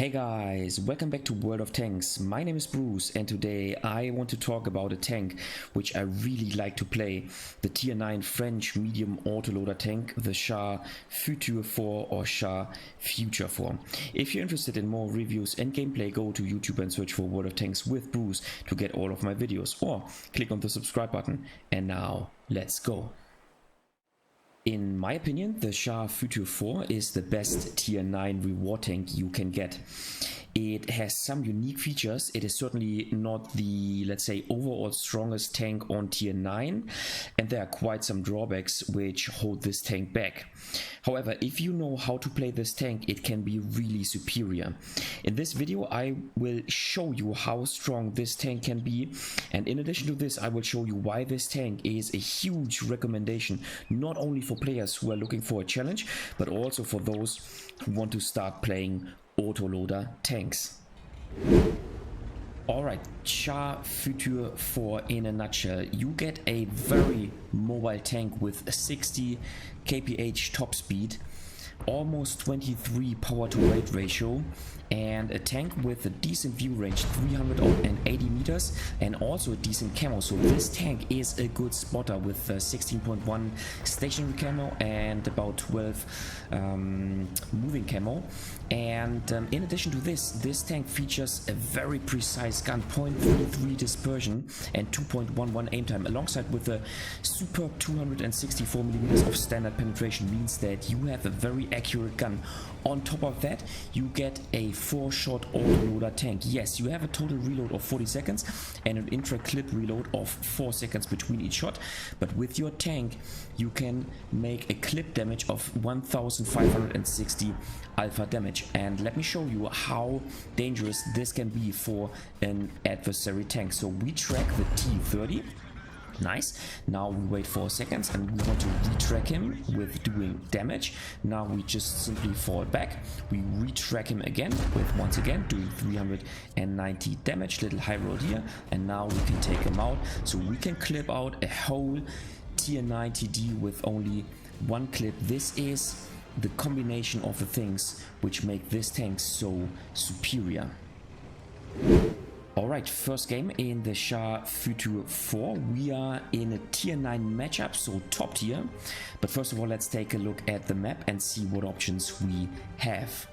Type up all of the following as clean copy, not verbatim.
Hey guys, welcome back to World of Tanks. My name is Bruce and today I want to talk about a tank which I really like to play. The tier 9 French medium autoloader tank, the Char Future 4 or Char Future 4. If you're interested in more reviews and gameplay, go to YouTube and search for World of Tanks with Bruce to get all of my videos, or click on the subscribe button. And now, let's go. In my opinion, the Char Future 4 is the best tier 9 reward tank you can get. It has some unique features. It is certainly not the, let's say, overall strongest tank on tier 9, and there are quite some drawbacks which hold this tank back. However, if you know how to play this tank, it can be really superior. In this video, I will show you how strong this tank can be, and in addition to this, I will show you why this tank is a huge recommendation, not only for players who are looking for a challenge, but also for those who want to start playing autoloader tanks. Alright, Char Future 4 in a nutshell. You get a very mobile tank with a 60 kph top speed, almost 23 power to weight ratio, and a tank with a decent view range, 380 meters, and also a decent camo. So this tank is a good spotter with 16.1 stationary camo and about 12 moving camo. And in addition to this tank features a very precise gun, 0.33 dispersion and 2.11 aim time, alongside with a superb 264mm of standard penetration. Means that you have a very accurate gun. On top of that, you get a 4-shot autoloader tank. Yes, you have a total reload of 40 seconds and an intra-clip reload of 4 seconds between each shot, but with your tank you can make a clip damage of 1560 alpha damage. And let me show you how dangerous this can be for an adversary tank. So we track the T30. Nice. Now we wait 4 seconds and we want to retrack him with doing damage. Now we just simply fall back. We retrack him again with, once again, doing 390 damage. Little high roll here, and now we can take him out. So we can clip out a whole tier 9 TD with only one clip. This is the combination of the things which make this tank so superior. Alright, first game in the Char Future 4. We are in a tier 9 matchup, so top tier. But first of all, let's take a look at the map and see what options we have.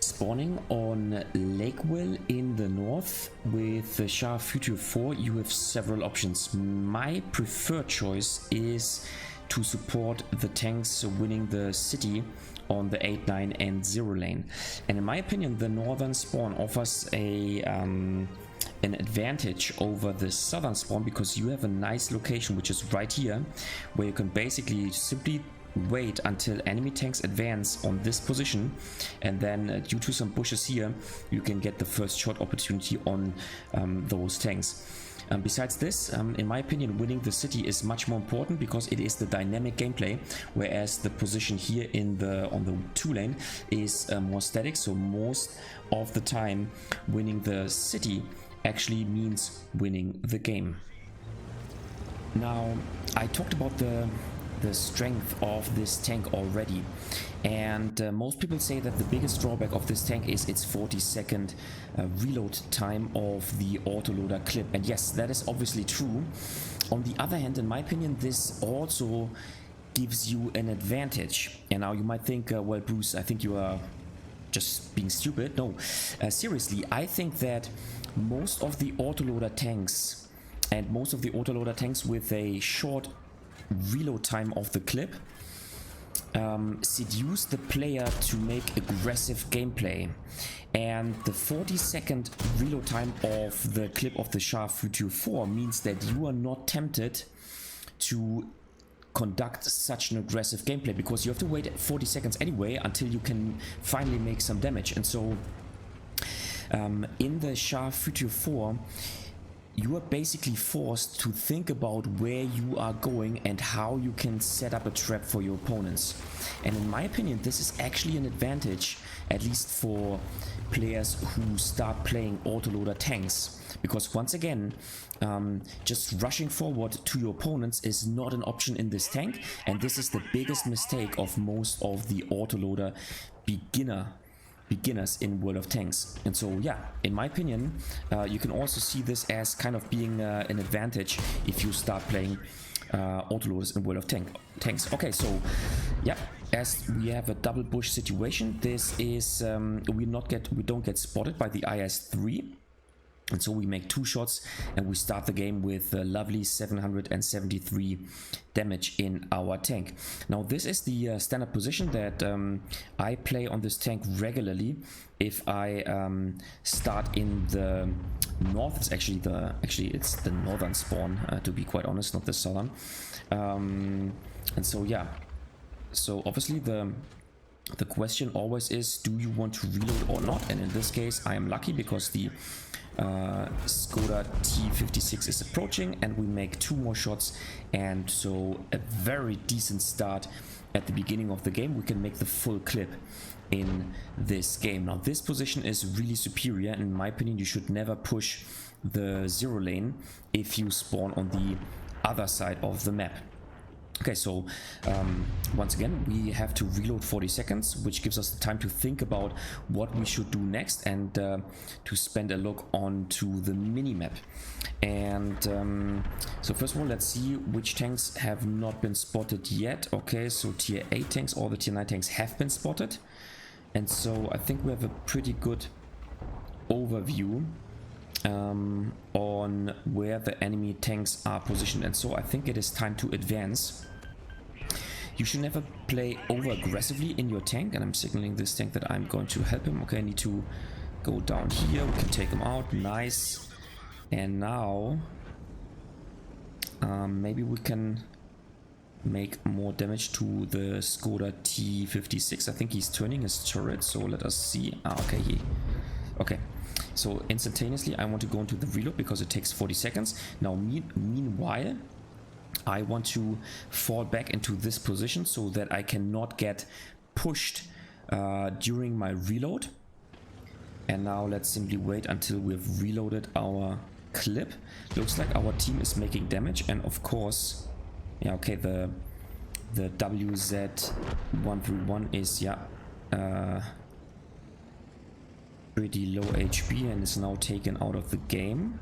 Spawning on Lakeville in the north with the Char Future 4, you have several options. My preferred choice is to support the tanks winning the city on the 8, 9 and 0 lane. And in my opinion, the northern spawn offers an advantage over the southern spawn, because you have a nice location which is right here, where you can basically simply wait until enemy tanks advance on this position, and then due to some bushes here you can get the first shot opportunity on those tanks. Besides this, in my opinion, winning the city is much more important because it is the dynamic gameplay, whereas the position here on the 2 lane is more static. So most of the time winning the city actually means winning the game. Now, I talked about the strength of this tank already, and most people say that the biggest drawback of this tank is its 40-second reload time of the autoloader clip. And yes, that is obviously true. On the other hand, in my opinion, this also gives you an advantage. And now you might think, well, Bruce, I think you are just being stupid. No, seriously, I think that most of the autoloader tanks and most of the autoloader tanks with a short reload time of the clip seduce the player to make aggressive gameplay. And the 40-second reload time of the clip of the Char Future 4 means that you are not tempted to conduct such an aggressive gameplay, because you have to wait 40 seconds anyway until you can finally make some damage. And so in the Char Future 4, you are basically forced to think about where you are going and how you can set up a trap for your opponents. And in my opinion, this is actually an advantage, at least for players who start playing autoloader tanks. Because once again, just rushing forward to your opponents is not an option in this tank, and this is the biggest mistake of most of the autoloader beginner beginners in World of Tanks. And so yeah, in my opinion, you can also see this as kind of being an advantage if you start playing autoloaders in World of Tanks. Okay, so yeah, as we have a double bush situation, this is we don't get spotted by the IS-3. And so we make 2 shots and we start the game with a lovely 773 damage in our tank. Now this is the standard position that I play on this tank regularly. If I start in the north, it's actually it's the northern spawn, to be quite honest, not the southern. And so yeah, so obviously the question always is, do you want to reload or not? And in this case I am lucky because the Skoda T56 is approaching and we make 2 more shots, and so a very decent start at the beginning of the game. We can make the full clip in this game. Now this position is really superior, and in my opinion you should never push the 0 lane if you spawn on the other side of the map. Okay, so once again we have to reload 40 seconds, which gives us the time to think about what we should do next and to spend a look onto the mini-map. And so first of all, let's see which tanks have not been spotted yet. Okay, so tier 8 tanks, all the tier 9 tanks have been spotted. And so I think we have a pretty good overview on where the enemy tanks are positioned. And so I think it is time to advance. You should never play over aggressively in your tank, and I'm signaling this tank that I'm going to help him. Okay, I need to go down here. We can take him out. Nice. And now maybe we can make more damage to the Skoda T56. I think he's turning his turret, so let us see. Okay, so instantaneously I want to go into the reload because it takes 40 seconds. Now meanwhile I want to fall back into this position so that I cannot get pushed during my reload. And now let's simply wait until we've reloaded our clip. Looks like our team is making damage, and of course, yeah, okay, the WZ131 is pretty low HP and is now taken out of the game.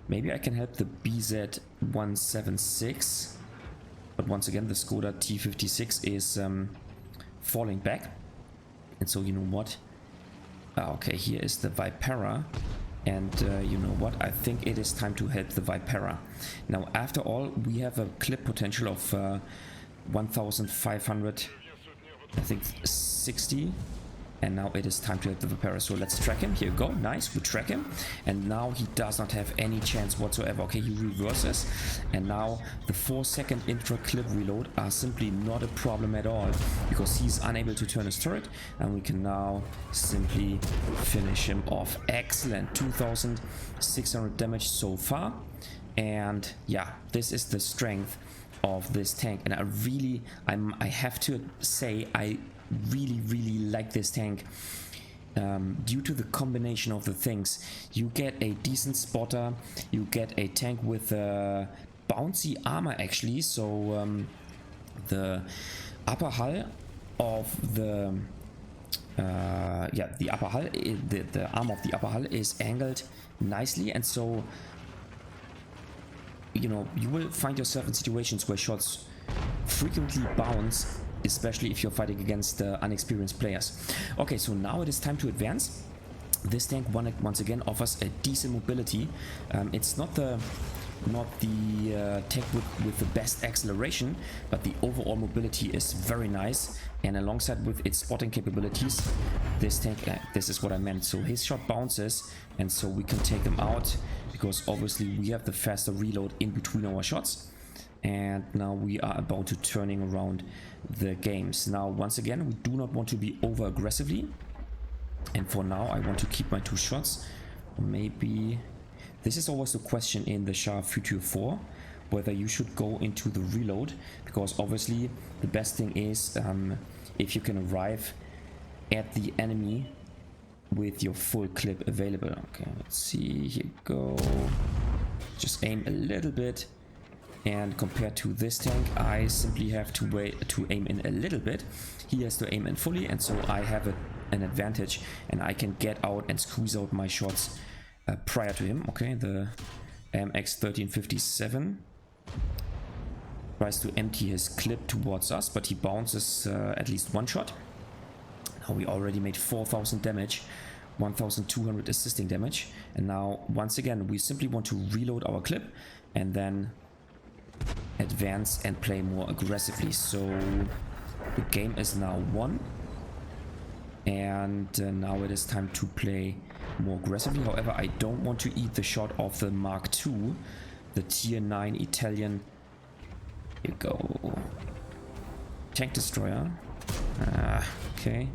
Maybe I can help the BZ176, but once again the Skoda T56 is falling back. And so you know what? Okay, here is the Vipera, and you know what? I think it is time to help the Vipera. Now, after all, we have a clip potential of 1,500, I think 60. And now it is time to hit the Vipera. So let's track him. Here we go. Nice. We track him. And now he does not have any chance whatsoever. Okay, he reverses. And now the 4-second intra-clip reload are simply not a problem at all, because he's unable to turn his turret. And we can now simply finish him off. Excellent. 2,600 damage so far. And yeah, this is the strength of this tank. And I have to say, I really like this tank due to the combination of the things. You get a decent spotter, you get a tank with bouncy armor actually, so the upper hull of the the upper hull, the arm of the upper hull is angled nicely, and so you know you will find yourself in situations where shots frequently bounce, especially if you're fighting against unexperienced players. Okay, so now it is time to advance. This tank once again offers a decent mobility. It's not the tank with the best acceleration, but the overall mobility is very nice. And alongside with its spotting capabilities, this tank, this is what I meant. So his shot bounces, and so we can take him out because obviously we have the faster reload in between our shots. And now we are about to turning around the games. Now once again, we do not want to be over aggressively, and for now I want to keep my 2 shots. Maybe this is always the question in the Char Future 4, whether you should go into the reload, because obviously the best thing is if you can arrive at the enemy with your full clip available. Okay, let's see, here we go. Just aim a little bit. And compared to this tank, I simply have to wait to aim in a little bit. He has to aim in fully, and so I have a an advantage, and I can get out and squeeze out my shots prior to him. Okay, the MX 1357 tries to empty his clip towards us, but he bounces at least one shot. Now we already made 4,000 damage, 1,200 assisting damage, and now once again we simply want to reload our clip and then advance and play more aggressively. So the game is now won, and now it is time to play more aggressively. However, I don't want to eat the shot of the Mark II, the tier 9 Italian. Here you go, tank destroyer. Okay,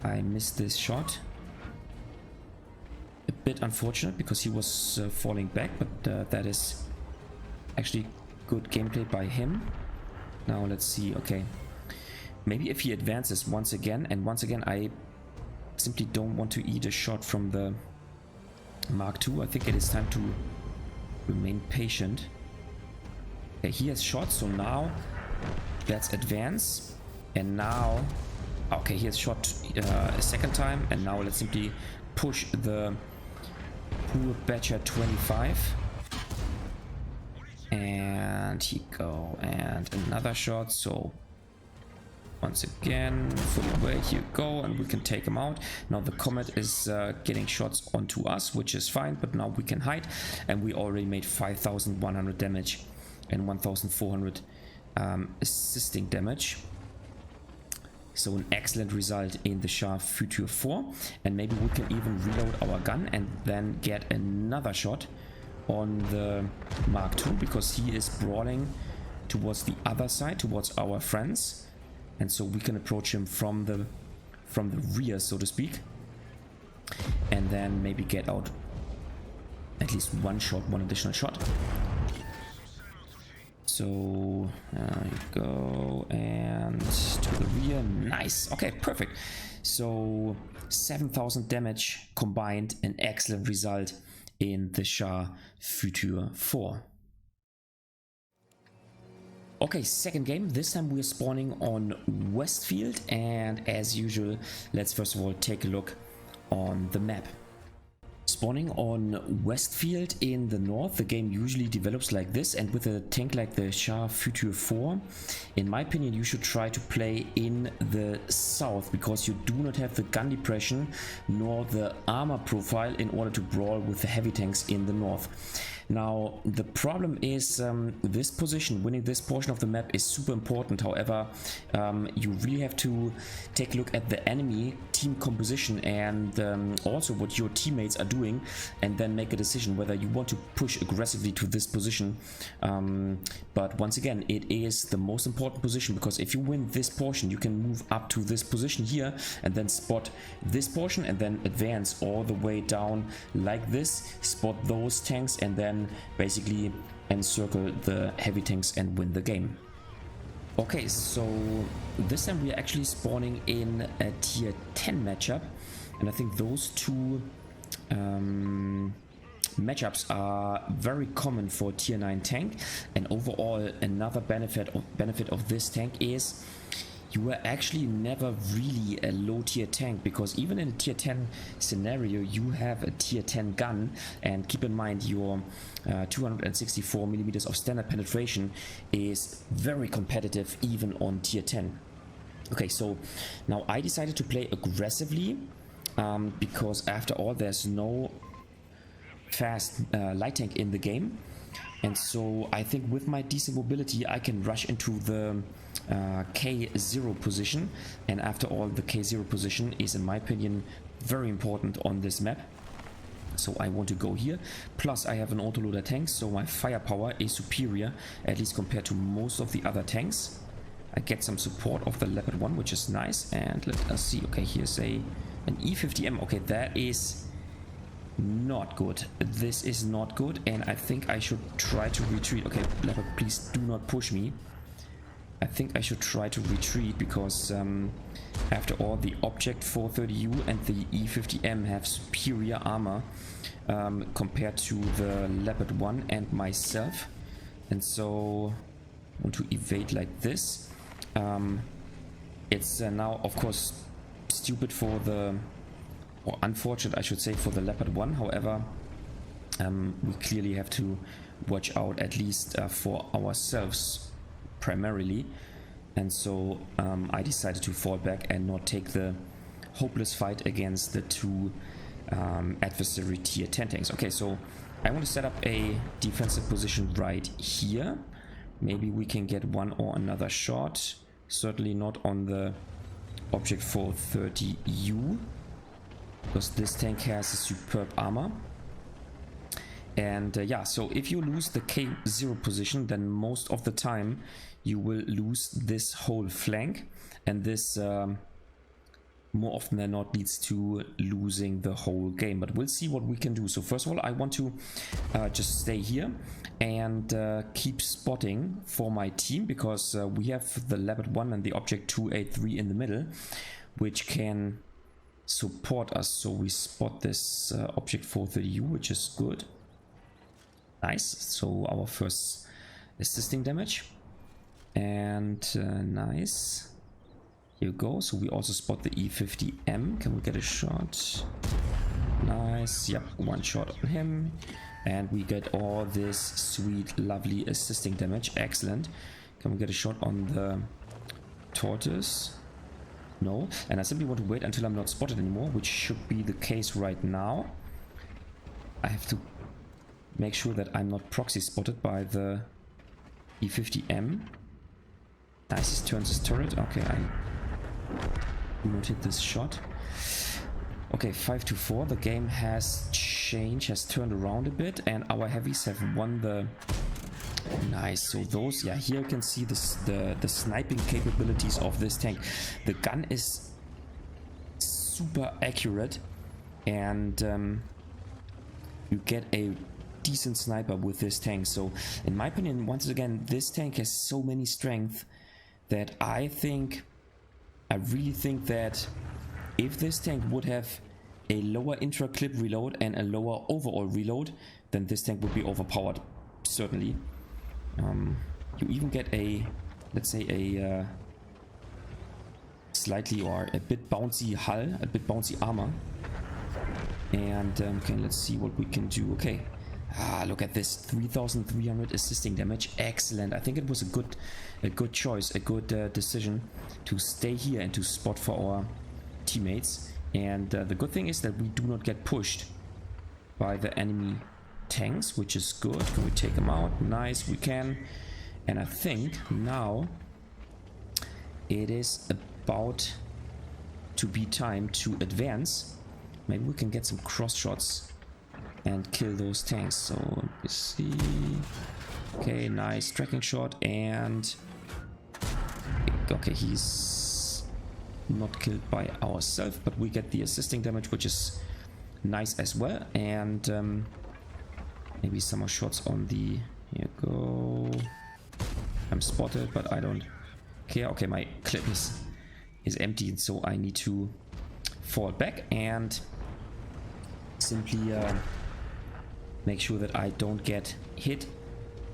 I missed this shot. A bit unfortunate because he was falling back, but that is actually good gameplay by him. Now let's see. Okay, maybe if he advances once again, and once again I simply don't want to eat a shot from the Mark II. I think it is time to remain patient. Okay, he has shot, so now let's advance. And now, okay, he has shot a second time, and now let's simply push the poor Batcher 25. And he go, and another shot. So once again, fully away, here you go, and we can take him out. Now the Comet is getting shots onto us, which is fine, but now we can hide, and we already made 5,100 damage and 1,400 assisting damage. So an excellent result in the Char Future 4, and maybe we can even reload our gun and then get another shot on the Mark II, because he is brawling towards the other side, towards our friends, and so we can approach him from the rear, so to speak, and then maybe get out at least one shot, one additional shot. So there you go, and to the rear. Nice. Okay, perfect. So 7,000 damage combined, an excellent result in the Char Future 4. Okay, second game. This time we are spawning on Westfield, and as usual, let's first of all take a look on the map. Spawning on Westfield in the north, the game usually develops like this, and with a tank like the Char Future 4, in my opinion, you should try to play in the south, because you do not have the gun depression nor the armor profile in order to brawl with the heavy tanks in the north. Now the problem is this position, winning this portion of the map is super important. However, you really have to take a look at the enemy team composition and also what your teammates are doing, and then make a decision whether you want to push aggressively to this position. But once again, it is the most important position, because if you win this portion, you can move up to this position here and then spot this portion and then advance all the way down like this, spot those tanks, and then basically encircle the heavy tanks and win the game. Okay, so this time we are actually spawning in a tier 10 matchup, and I think those two matchups are very common for tier 9 tank. And overall, another benefit of this tank is you are actually never really a low tier tank, because even in a tier 10 scenario you have a tier 10 gun, and keep in mind your 264 millimeters of standard penetration is very competitive even on tier 10. Okay, so now I decided to play aggressively because after all there's no fast light tank in the game, and so I think with my decent mobility I can rush into the K0 position, and after all the K0 position is in my opinion very important on this map. So I want to go here, plus I have an autoloader tank, so my firepower is superior, at least compared to most of the other tanks. I get some support of the Leopard 1, which is nice, and let us see. Okay, here's an E50M. Okay, that is not good. This is not good, and I think I should try to retreat. Okay, Leopard, please do not push me. I think I should try to retreat, because after all the Object 430U and the E50M have superior armor compared to the Leopard 1 and myself, and so I want to evade like this. It's now of course stupid for the, or unfortunate I should say, for the Leopard 1. However, we clearly have to watch out, at least for ourselves primarily. And so I decided to fall back and not take the hopeless fight against the two adversary tier 10 tanks. Okay, so I want to set up a defensive position right here. Maybe we can get one or another shot. Certainly not on the Object 430U, because this tank has a superb armor. And yeah, so if you lose the K0 position, then most of the time you will lose this whole flank, and this more often than not leads to losing the whole game. But we'll see what we can do. So first of all, I want to just stay here and keep spotting for my team, because we have the Leopard 1 and the Object 283 in the middle, which can support us. So we spot this Object 430U, which is good. Nice. So our first assisting damage. And nice. Here we go. So we also spot the E50M. Can we get a shot? Nice. Yep, one shot on him. And we get all this sweet, lovely assisting damage. Excellent. Can we get a shot on the Tortoise? No. And I simply want to wait until I'm not spotted anymore, which should be the case right now. I have to make sure that I'm not proxy spotted by the E50M. Nice, he turns his turret. Okay, I do not hit this shot. Okay, 5-4. The game has changed, has turned around a bit, and our heavies have won the... Nice. So those, yeah, here you can see this, the sniping capabilities of this tank. The gun is super accurate, and you get a decent sniper with this tank. So in my opinion, once again, this tank has so many strengths that I really think that if this tank would have a lower intra-clip reload and a lower overall reload, then this tank would be overpowered, certainly. You even get a, let's say, a slightly or a bit bouncy hull, a bit bouncy armor. And okay, let's see what we can do. Okay, look at this, 3,300 assisting damage. Excellent. I think it was a good choice, a good decision to stay here and to spot for our teammates. And the good thing is that we do not get pushed by the enemy tanks, which is good. Can we take them out? Nice, we can. And I think now it is about to be time to advance. Maybe we can get some cross shots and kill those tanks. So let me see. Okay, nice tracking shot, and okay, he's not killed by ourselves, but we get the assisting damage, which is nice as well. And maybe some more shots on the... Here you go. I'm spotted, but I don't care. Okay, my clip is empty, and so I need to fall back and simply make sure that I don't get hit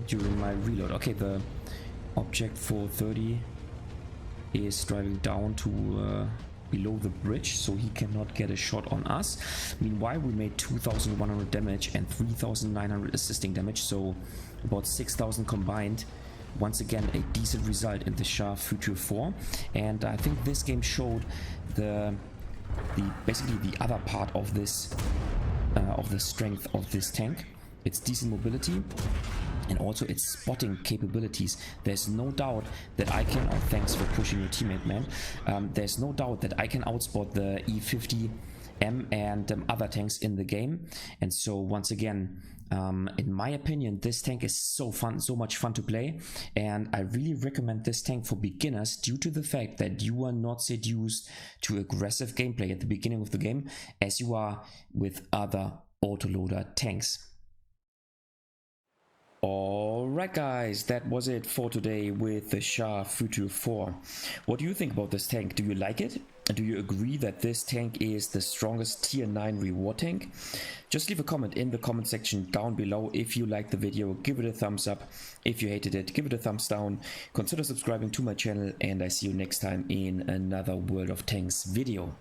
during my reload. Okay, the Object 430 is driving down to below the bridge, so he cannot get a shot on us. Meanwhile, we made 2,100 damage and 3,900 assisting damage, so about 6,000 combined. Once again, a decent result in the Char Future 4, and I think this game showed basically the other part of this of the strength of this tank. It's decent mobility and also its spotting capabilities. There's no doubt that I can... Oh, thanks for pushing your teammate, man. There's no doubt that I can outspot the E50M and other tanks in the game. And so once again, in my opinion, this tank is so much fun to play, and I really recommend this tank for beginners due to the fact that you are not seduced to aggressive gameplay at the beginning of the game as you are with other autoloader tanks. Alright guys, that was it for today with the Char Future 4. What do you think about this tank? Do you like it? Do you agree that this tank is the strongest tier 9 reward tank? Just leave a comment in the comment section down below. If you liked the video, give it a thumbs up. If you hated it, give it a thumbs down. Consider subscribing to my channel, and I see you next time in another World of Tanks video.